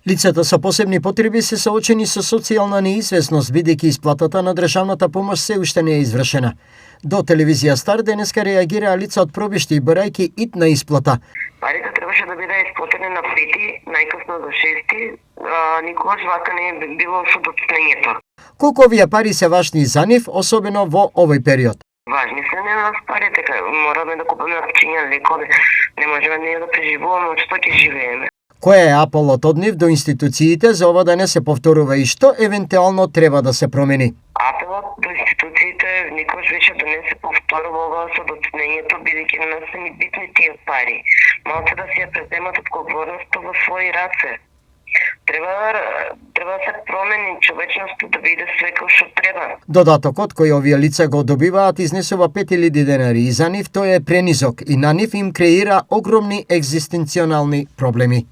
Лицата со посебни потреби се соочени со социјална неизвестност, бидејќи исплатата на државната помош се уште не е извршена. До телевизија Стар денеска реагираа лица од Пробиште, барајќи итна исплата. Парите требаше да бидат исплатени на 5-ти, најкасно за 6-ти, никогаш вака не е било со доцнењето. Колку овие пари се важни за нив, особено во овој период? Важни се не нас парите, мораме да купиме вакцина, лекови, не можеме ние да преживуваме, од што ќе живееме. Кој е апелот од нив до институциите за ова да не се повторува и што евентуално треба да се промени? Апелот до институциите никош веќе да не се повторува ова со доцнењето, бидејќи на нас се ни битни тие пари. Малце да си ја преземат одговорноста во своји раце. Треба да се промени човечноста да биде све како што треба. Додатокот кој овие лица го добиваат изнесува 5000 денари и за нив тој е пренизок и на нив им креира огромни екзистенционални проблеми.